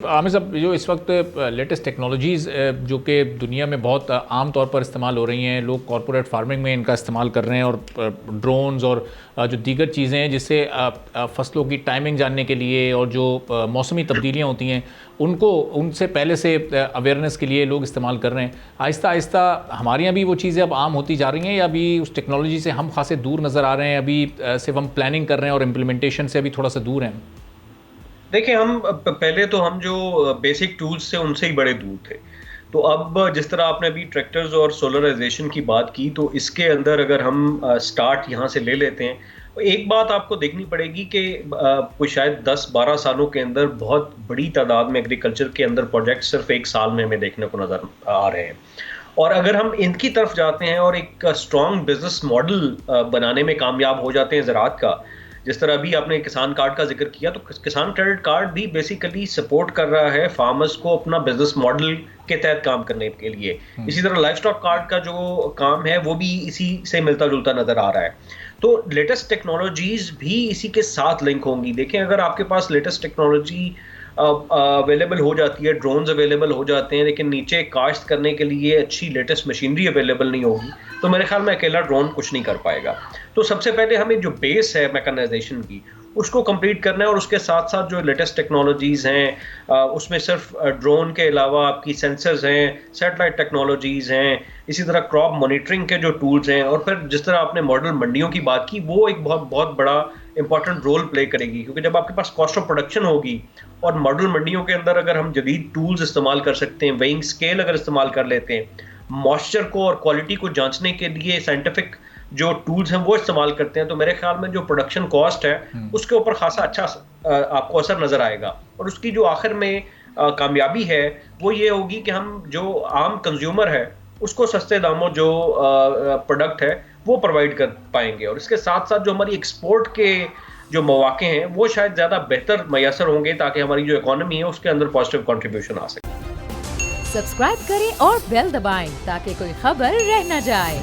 عامر صاحب، جو اس وقت لیٹسٹ ٹیکنالوجیز جو کہ دنیا میں بہت عام طور پر استعمال ہو رہی ہیں، لوگ کارپوریٹ فارمنگ میں ان کا استعمال کر رہے ہیں، اور ڈرونز اور جو دیگر چیزیں ہیں جس سے فصلوں کی ٹائمنگ جاننے کے لیے اور جو موسمی تبدیلیاں ہوتی ہیں ان سے پہلے سے اویئرنیس کے لیے لوگ استعمال کر رہے ہیں. آہستہ آہستہ ہمارے یہاں بھی وہ چیزیں اب عام ہوتی جا رہی ہیں، یا ابھی اس ٹیکنالوجی سے ہم خاصے دور نظر آ رہے ہیں؟ ابھی صرف ہم پلاننگ کر رہے ہیں اور امپلیمنٹیشن سے ابھی تھوڑا سا دور ہیں. دیکھیں، ہم پہلے تو ہم جو بیسک ٹولز تھے ان سے ہی بڑے دور تھے. تو اب جس طرح آپ نے ابھی ٹریکٹرز اور سولرائزیشن کی بات کی، تو اس کے اندر اگر ہم سٹارٹ یہاں سے لے لیتے ہیں، ایک بات آپ کو دیکھنی پڑے گی کہ کوئی شاید 10-12 سالوں کے اندر بہت بڑی تعداد میں ایگریکلچر کے اندر پروجیکٹ صرف ایک سال میں ہمیں دیکھنے کو نظر آ رہے ہیں. اور اگر ہم ان کی طرف جاتے ہیں اور ایک اسٹرانگ بزنس ماڈل بنانے میں کامیاب ہو جاتے ہیں زراعت کا، جس طرح ابھی آپ نے کسان کارڈ کا ذکر کیا، تو کسان کریڈٹ کارڈ بھی بیسیکلی سپورٹ کر رہا ہے فارمرز کو اپنا بزنس ماڈل کے تحت کام کرنے کے لیے. اسی طرح لائف سٹاک کارڈ کا جو کام ہے وہ بھی اسی سے ملتا جلتا نظر آ رہا ہے. تو لیٹسٹ ٹیکنالوجیز بھی اسی کے ساتھ لنک ہوں گی. دیکھیں، اگر آپ کے پاس لیٹسٹ ٹیکنالوجی اویلیبل ہو جاتی ہے، ڈرونز اویلیبل ہو جاتے ہیں، لیکن نیچے کاشت کرنے کے لیے اچھی لیٹسٹ مشینری اویلیبل نہیں ہوگی، تو میرے خیال میں اکیلا ڈرون کچھ نہیں کر پائے گا. تو سب سے پہلے ہمیں جو بیس ہے میکانائزیشن کی، اس کو کمپلیٹ کرنا ہے، اور اس کے ساتھ ساتھ جو لیٹسٹ ٹیکنالوجیز ہیں اس میں صرف ڈرون کے علاوہ آپ کی سینسرز ہیں، سیٹلائٹ ٹیکنالوجیز ہیں، اسی طرح کراپ مانیٹرنگ کے جو ٹولز ہیں، اور پھر جس طرح آپ نے ماڈل منڈیوں کی بات کی، وہ ایک بہت بہت بڑا امپورٹنٹ رول پلے کرے گی. کیونکہ جب آپ کے پاس کاسٹ آف پروڈکشن ہوگی اور ماڈل منڈیوں کے اندر اگر ہم جدید ٹولز استعمال کر سکتے ہیں، ویئنگ اسکیل اگر استعمال کر لیتے ہیں، موئسچر کو اور کوالٹی کو جانچنے کے لیے سائنٹیفک جو ٹولز ہیں وہ استعمال کرتے ہیں، تو میرے خیال میں جو پروڈکشن کاسٹ ہے اس کے اوپر خاصا اچھا آپ کو اثر نظر آئے گا. اور اس کی جو آخر میں کامیابی ہے وہ یہ ہوگی کہ ہم جو عام کنزیومر ہے اس کو سستے داموں جو پروڈکٹ ہے وہ پرووائڈ کر پائیں گے. اور اس کے ساتھ ساتھ جو ہماری ایکسپورٹ کے جو مواقع ہیں وہ شاید زیادہ بہتر میسر ہوں گے، تاکہ ہماری جو اکانومی ہے اس کے اندر پازیٹیو کنٹریبیوشن آ سکے. سبسکرائب کریں اور بیل دبائیں تاکہ کوئی خبر رہ نہ جائے.